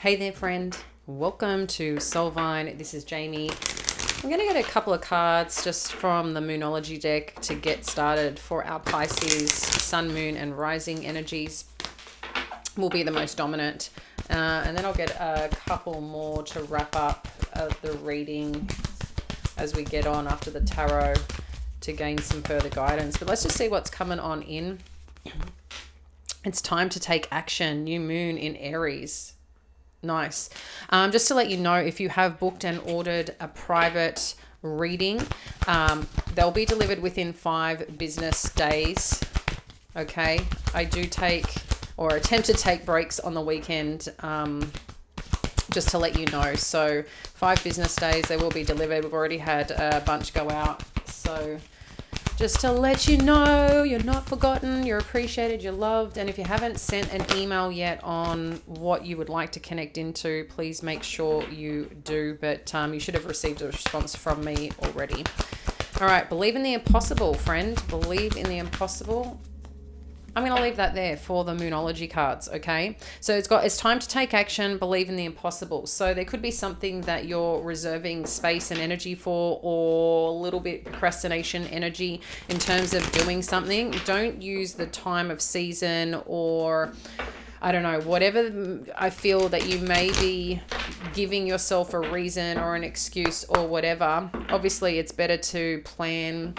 Hey there, friend. Welcome to Soulvine. This is Jamie. I'm going to get a couple of cards just from the Moonology deck to get started for our Pisces Sun, Moon, and Rising energies. Will be the most dominant. And then I'll get a couple more to wrap up the reading as we get on after the tarot to gain some further guidance. But let's just see what's coming on in. It's time to take action. New moon in Aries. Nice. Just to let you know, if you have booked and ordered a private reading, they'll be delivered within 5 business days. Okay. I do take or attempt to take breaks on the weekend, just to let you know. So 5 business days, they will be delivered. We've already had a bunch go out. So just to let you know, you're not forgotten, you're appreciated, you're loved. And if you haven't sent an email yet on what you would like to connect into, please make sure you do. But you should have received a response from me already. All right, believe in the impossible, friend. Believe in the impossible. I'm going to leave that there for the Moonology cards, okay? So it's time to take action, believe in the impossible. So there could be something that you're reserving space and energy for, or a little bit procrastination energy in terms of doing something. Don't use the time of season or, I don't know, whatever I feel that you may be giving yourself a reason or an excuse or whatever. Obviously, it's better to plan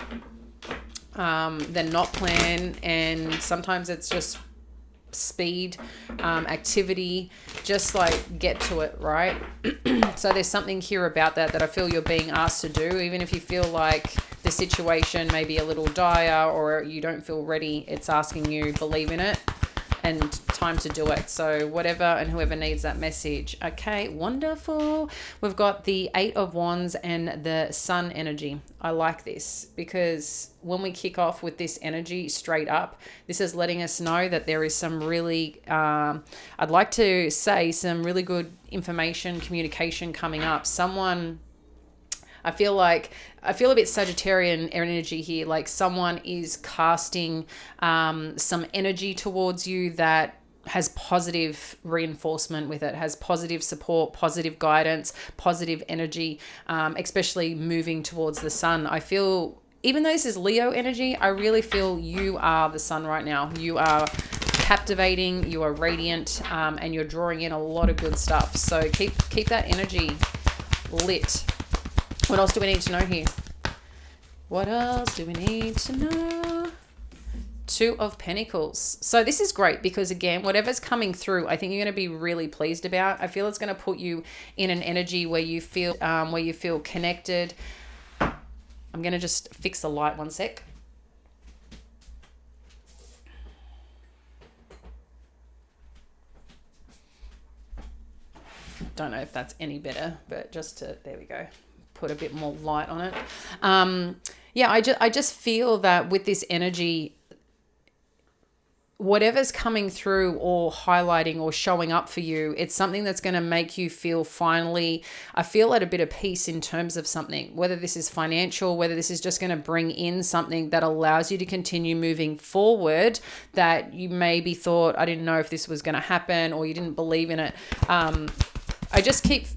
than not plan, and sometimes it's just speed, activity, just like get to it, right? So there's something here about that I feel you're being asked to do, even if you feel like the situation may be a little dire or you don't feel ready. It's asking you, believe in it and time to do it. So whatever and whoever needs that message. Okay, wonderful. We've got the 8 of Wands and the Sun energy. I like this because when we kick off with this energy straight up, this is letting us know that there is some really, I'd like to say some really good information, communication coming up. I feel a bit Sagittarian energy here, like someone is casting some energy towards you that has positive reinforcement with it, has positive support, positive guidance, positive energy, especially moving towards the sun. I feel, even though this is Leo energy, I really feel you are the sun right now. You are captivating, you are radiant, and you're drawing in a lot of good stuff. So keep that energy lit. What else do we need to know here? What else do we need to know? 2 of Pentacles. So this is great because, again, whatever's coming through, I think you're going to be really pleased about. I feel it's going to put you in an energy where you feel connected. I'm going to just fix the light 1 sec. Don't know if that's any better, but there we go. Put a bit more light on it. I just feel that with this energy, whatever's coming through or highlighting or showing up for you, it's something that's going to make you feel I feel at a bit of peace in terms of something, whether this is financial, whether this is just going to bring in something that allows you to continue moving forward, that you maybe thought, I didn't know if this was going to happen, or you didn't believe in it. I just keep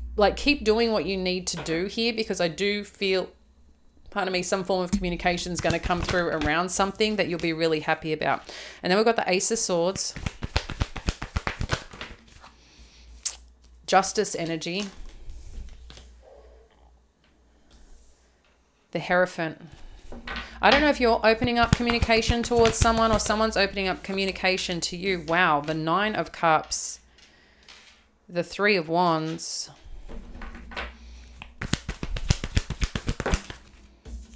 doing what you need to do here, because I do feel, some form of communication is going to come through around something that you'll be really happy about. And then we've got the Ace of Swords, Justice energy, the Hierophant. I don't know if you're opening up communication towards someone or someone's opening up communication to you. Wow, the 9 of Cups, the 3 of Wands,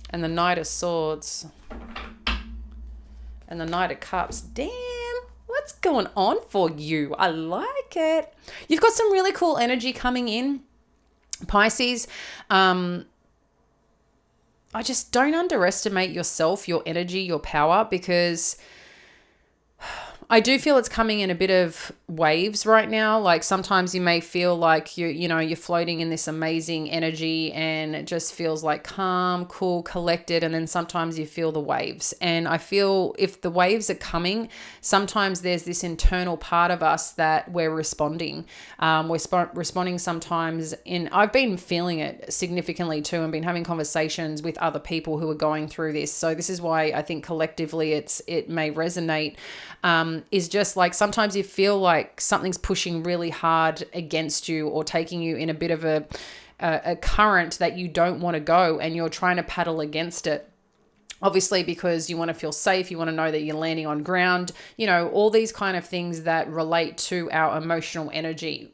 and the Knight of Swords, and the Knight of Cups. Damn, what's going on for you? I like it. You've got some really cool energy coming in, Pisces. I just don't underestimate yourself, your energy, your power, because I do feel it's coming in a bit of waves right now. Like sometimes you may feel like you're floating in this amazing energy and it just feels like calm, cool, collected. And then sometimes you feel the waves. And I feel if the waves are coming, sometimes there's this internal part of us that we're responding. We're responding sometimes I've been feeling it significantly too and been having conversations with other people who are going through this. So this is why I think collectively it may resonate. Is just like sometimes you feel like something's pushing really hard against you or taking you in a bit of a current that you don't want to go, and you're trying to paddle against it. Obviously, because you want to feel safe, you want to know that you're landing on ground, all these kind of things that relate to our emotional energy,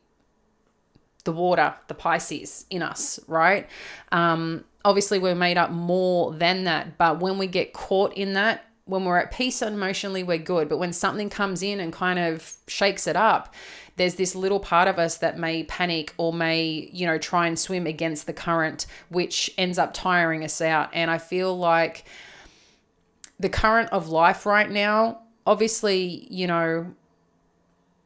the water, the Pisces in us, right? Obviously, we're made up more than that. But when we get caught in that, when we're at peace emotionally, we're good. But when something comes in and kind of shakes it up, there's this little part of us that may panic or may, try and swim against the current, which ends up tiring us out. And I feel like the current of life right now, obviously,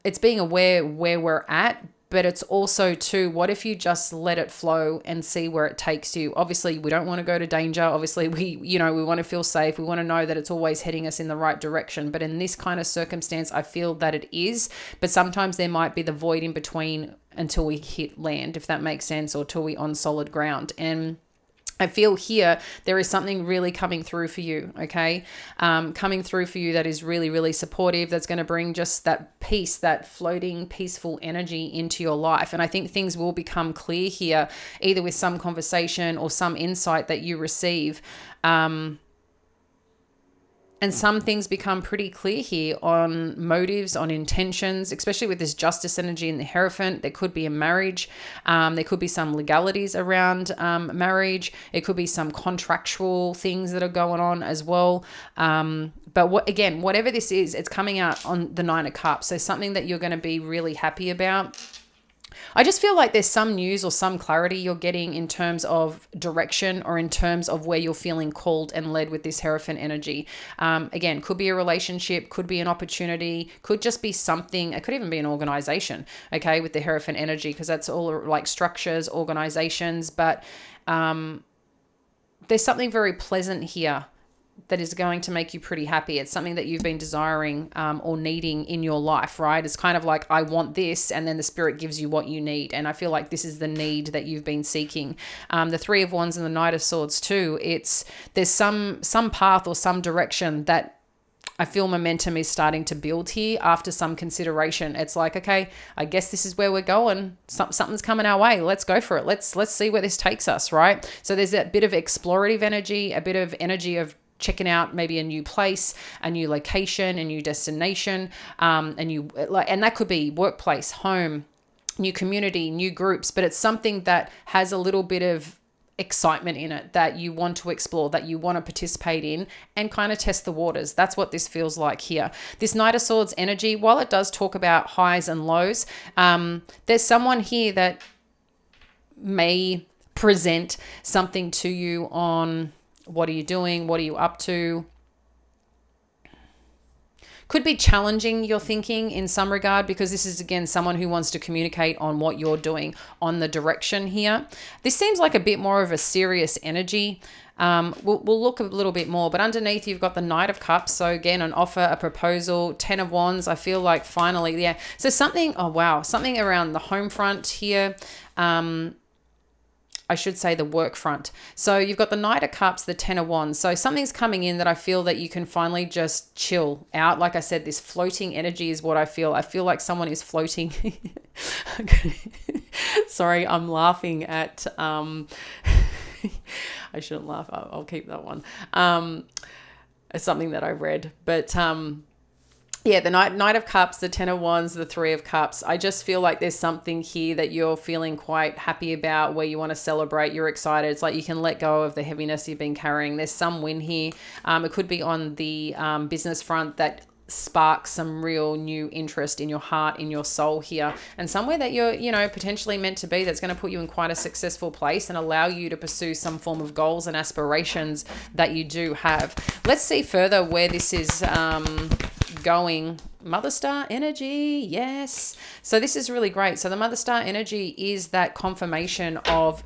it's being aware where we're at, but it's also too, what if you just let it flow and see where it takes you? Obviously, we don't want to go to danger. Obviously, we want to feel safe. We want to know that it's always heading us in the right direction. But in this kind of circumstance, I feel that it is. But sometimes there might be the void in between until we hit land, if that makes sense, or till we on solid ground. And I feel here there is something really coming through for you, okay? Coming through for you that is really, really supportive, that's going to bring just that peace, that floating, peaceful energy into your life. And I think things will become clear here, either with some conversation or some insight that you receive. And some things become pretty clear here on motives, on intentions, especially with this justice energy in the Hierophant. There could be a marriage. There could be some legalities around marriage. It could be some contractual things that are going on as well. But whatever this is, it's coming out on the 9 of Cups. So something that you're going to be really happy about. I just feel like there's some news or some clarity you're getting in terms of direction or in terms of where you're feeling called and led with this Hierophant energy. Again, could be a relationship, could be an opportunity, could just be something. It could even be an organization, okay, with the Hierophant energy, because that's all like structures, organizations. But there's something very pleasant here that is going to make you pretty happy. It's something that you've been desiring or needing in your life, right? It's kind of like, I want this, and then the Spirit gives you what you need. And I feel like this is the need that you've been seeking. The 3 of Wands and the Knight of Swords too. There's some path or some direction that I feel momentum is starting to build here after some consideration. It's like, okay, I guess this is where we're going. Something's coming our way. Let's go for it. Let's see where this takes us, right? So there's that bit of explorative energy, a bit of energy of checking out maybe a new place, a new location, a new destination, and that could be workplace, home, new community, new groups, but it's something that has a little bit of excitement in it that you want to explore, that you want to participate in and kind of test the waters. That's what this feels like here. This Knight of Swords energy, while it does talk about highs and lows, there's someone here that may present something to you on what are you doing? What are you up to? Could be challenging your thinking in some regard, because this is, again, someone who wants to communicate on what you're doing, on the direction here. This seems like a bit more of a serious energy. We'll look a little bit more, but underneath you've got the Knight of Cups. So again, an offer, a proposal, 10 of Wands. I feel like finally, yeah. So something around the home front here. I should say the work front. So you've got the Knight of Cups, the 10 of Wands. So something's coming in that I feel that you can finally just chill out. Like I said, this floating energy is what I feel. I feel like someone is floating. Sorry, I'm laughing at, I shouldn't laugh. I'll keep that one. It's something that I read, but, yeah, the Knight of Cups, the 10 of Wands, the 3 of Cups. I just feel like there's something here that you're feeling quite happy about, where you want to celebrate. You're excited. It's like you can let go of the heaviness you've been carrying. There's some win here. It could be on the business front that sparks some real new interest in your heart, in your soul here, and somewhere that you're, potentially meant to be, that's going to put you in quite a successful place and allow you to pursue some form of goals and aspirations that you do have. Let's see further where this is going. Mother Star energy, yes. So this is really great. So the Mother Star energy is that confirmation of,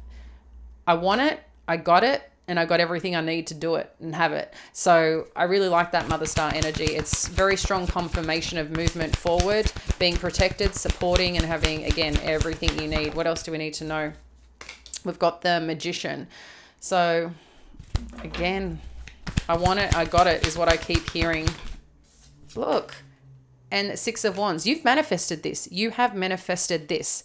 I want it, I got it, and I got everything I need to do it and have it. So I really like that Mother Star energy. It's very strong confirmation of movement forward, being protected, supporting, and having, again, everything you need. What else do we need to know? We've got the Magician. So again, I want it, I got it is what I keep hearing. Look. And 6 of Wands. You've manifested this. You have manifested this.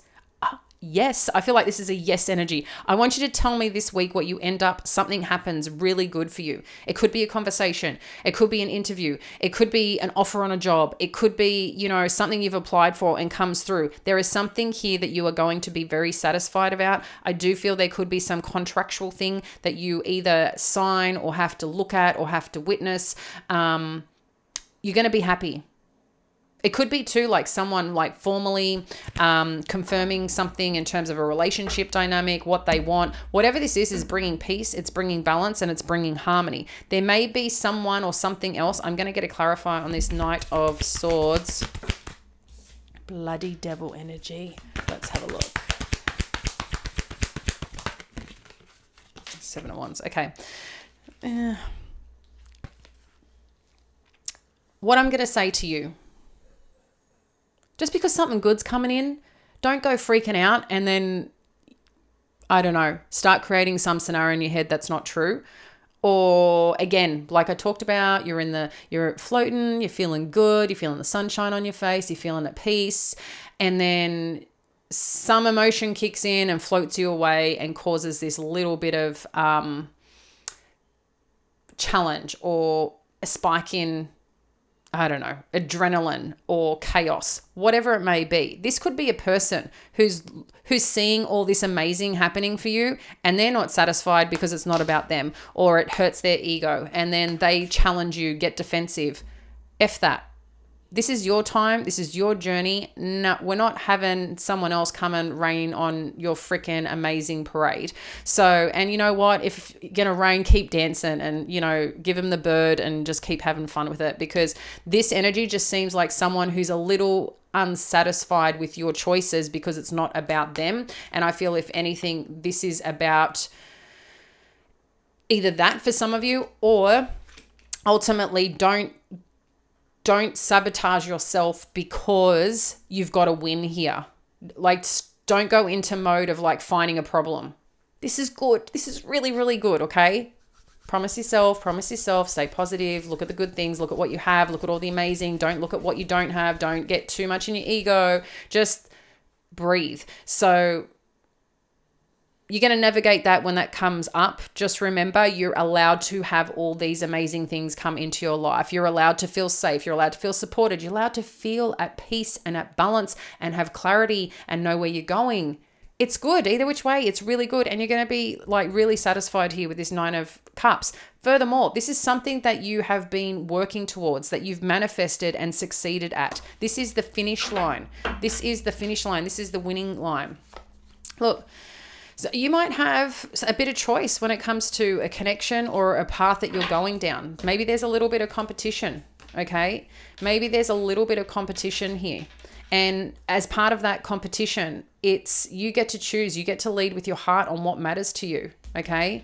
Yes, I feel like this is a yes energy. I want you to tell me this week what you end up, something happens really good for you. It could be a conversation. It could be an interview. It could be an offer on a job. It could be, you know, something you've applied for and comes through. There is something here that you are going to be very satisfied about. I do feel there could be some contractual thing that you either sign or have to look at or have to witness. You're going to be happy. It could be too like someone like formally confirming something in terms of a relationship dynamic, what they want. Whatever this is bringing peace, it's bringing balance, and it's bringing harmony. There may be someone or something else. I'm going to get a clarify on this Knight of Swords. Bloody devil energy. Let's have a look. 7 of Wands. Okay. What I'm going to say to you, just because something good's coming in, don't go freaking out and then, I don't know, start creating some scenario in your head that's not true. Or again, like I talked about, you're floating, you're feeling good, you're feeling the sunshine on your face, you're feeling at peace, and then some emotion kicks in and floats you away and causes this little bit of challenge or a spike in, I don't know, adrenaline or chaos, whatever it may be. This could be a person who's seeing all this amazing happening for you, and they're not satisfied because it's not about them, or it hurts their ego, and then they challenge you, get defensive. F that. This is your time. This is your journey. No, we're not having someone else come and rain on your freaking amazing parade. So, and you know what? If you're going to rain, keep dancing and, you know, give them the bird and just keep having fun with it, because this energy just seems like someone who's a little unsatisfied with your choices because it's not about them. And I feel if anything, this is about either that for some of you, or ultimately don't sabotage yourself because you've got a win here. Like, don't go into mode of like finding a problem. This is good. This is really, really good. Okay. Promise yourself, stay positive, look at the good things, look at what you have, look at all the amazing. Don't look at what you don't have. Don't get too much in your ego. Just breathe. So you're going to navigate that when that comes up. Just remember, you're allowed to have all these amazing things come into your life. You're allowed to feel safe. You're allowed to feel supported. You're allowed to feel at peace and at balance and have clarity and know where you're going. It's good. Either which way, it's really good. And you're going to be like really satisfied here with this 9 of Cups. Furthermore, this is something that you have been working towards, that you've manifested and succeeded at. This is the finish line. This is the finish line. This is the winning line. Look, so you might have a bit of choice when it comes to a connection or a path that you're going down. Maybe there's a little bit of competition, okay? Maybe there's a little bit of competition here. And as part of that competition, it's you get to choose. You get to lead with your heart on what matters to you, okay?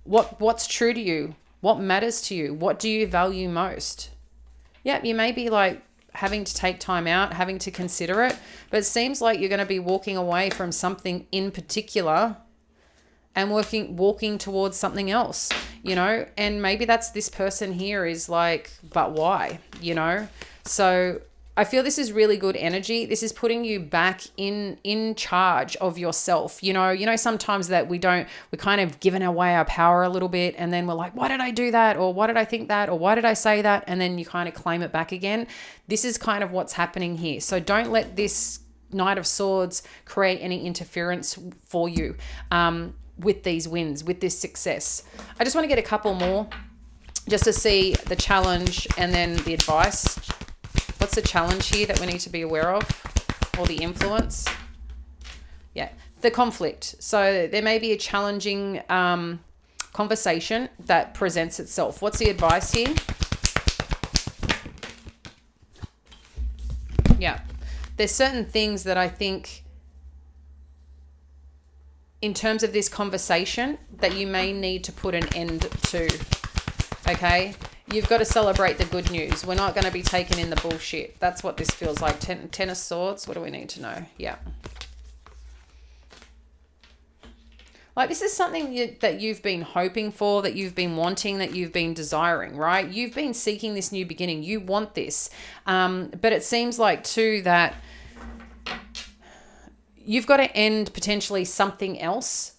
What's true to you? What matters to you? What do you value most? Yeah, you may be like having to take time out, having to consider it, but it seems like you're going to be walking away from something in particular and walking towards something else, you know, and maybe that's this person here is like, but why, you know? So I feel this is really good energy. This is putting you back in charge of yourself. You know, sometimes that we kind of given away our power a little bit, and then we're like, why did I do that? Or why did I think that? Or why did I say that? And then you kind of claim it back again. This is kind of what's happening here. So don't let this Knight of Swords create any interference for you with these wins, with this success. I just want to get a couple more just to see the challenge and then the advice. What's the challenge here that we need to be aware of? Or the influence? Yeah, the conflict. So there may be a challenging conversation that presents itself. What's the advice here? Yeah. There's certain things that I think in terms of this conversation that you may need to put an end to. Okay? You've got to celebrate the good news. We're not going to be taken in the bullshit. That's what this feels like. Ten of Swords. What do we need to know? Yeah. Like, this is something that you've been hoping for, that you've been wanting, that you've been desiring, right? You've been seeking this new beginning. You want this. But it seems like, too, that you've got to end potentially something else.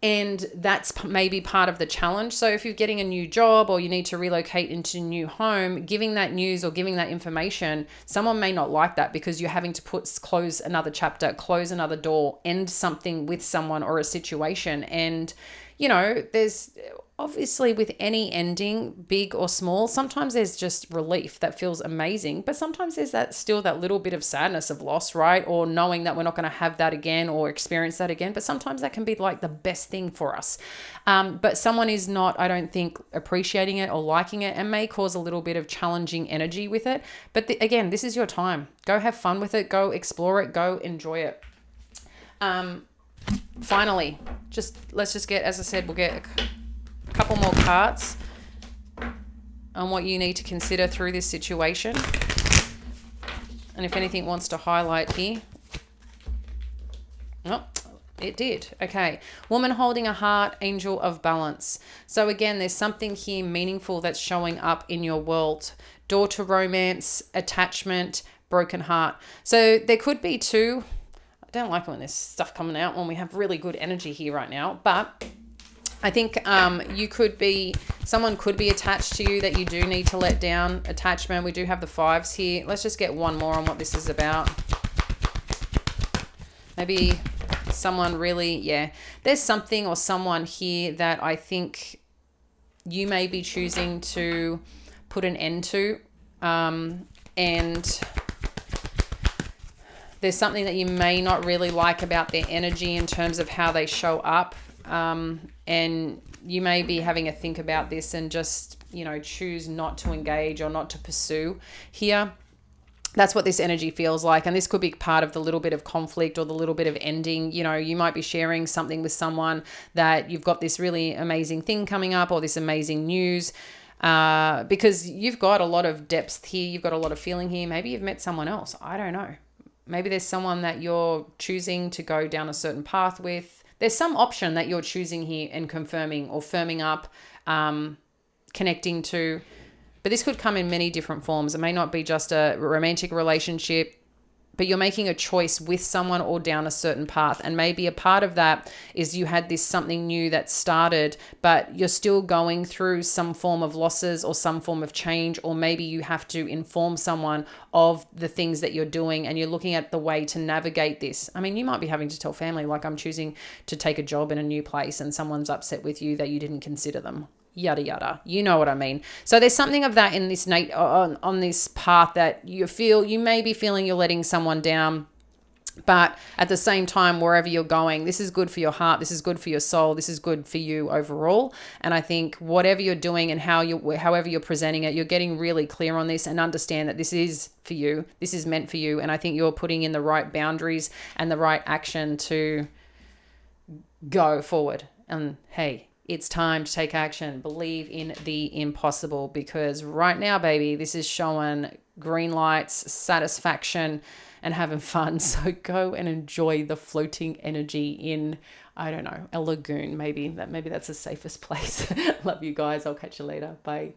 And that's maybe part of the challenge. So if you're getting a new job or you need to relocate into a new home, giving that news or giving that information, someone may not like that because you're having to close another chapter, close another door, end something with someone or a situation. And, you know, there's obviously with any ending, big or small, sometimes there's just relief that feels amazing. But sometimes there's still that little bit of sadness of loss, right? Or knowing that we're not going to have that again or experience that again. But sometimes that can be like the best thing for us. But someone is not, I don't think, appreciating it or liking it, and may cause a little bit of challenging energy with it. But again, this is your time. Go have fun with it. Go explore it. Go enjoy it. Finally, let's just get, as I said, we'll get a couple more cards on what you need to consider through this situation. And if anything wants to highlight here. Oh, it did. Okay. Woman holding a heart, angel of balance. So again, there's something here meaningful that's showing up in your world. Door to romance, attachment, broken heart. So there could be two. I don't like when there's stuff coming out when we have really good energy here right now, but I think someone could be attached to you that you do need to let down. Attachment, we do have the fives here. Let's just get one more on what this is about. Maybe someone really, there's something or someone here that I think you may be choosing to put an end to. And there's something that you may not really like about their energy in terms of how they show up. And you may be having a think about this and just, choose not to engage or not to pursue here. That's what this energy feels like. And this could be part of the little bit of conflict or the little bit of ending. You might be sharing something with someone that you've got this really amazing thing coming up or this amazing news. Because you've got a lot of depth here. You've got a lot of feeling here. Maybe you've met someone else. I don't know. Maybe there's someone that you're choosing to go down a certain path with. There's some option that you're choosing here and confirming or firming up, connecting to. But this could come in many different forms. It may not be just a romantic relationship, but you're making a choice with someone or down a certain path. And maybe a part of that is you had this something new that started, but you're still going through some form of losses or some form of change, or maybe you have to inform someone of the things that you're doing and you're looking at the way to navigate this. I mean, you might be having to tell family, like, I'm choosing to take a job in a new place and someone's upset with you that you didn't consider them. Yada yada, you know what I mean. So there's something of that in this on this path that you may be feeling you're letting someone down, but at the same time, wherever you're going, this is good for your heart, this is good for your soul, this is good for you overall. And I think whatever you're doing and however you're presenting it, you're getting really clear on this and understand that this is for you, this is meant for you. And I think you're putting in the right boundaries and the right action to go forward. And hey, it's time to take action. Believe in the impossible, because right now, baby, this is showing green lights, satisfaction, and having fun. So go and enjoy the floating energy in, I don't know, a lagoon. Maybe that's the safest place. Love you guys. I'll catch you later. Bye.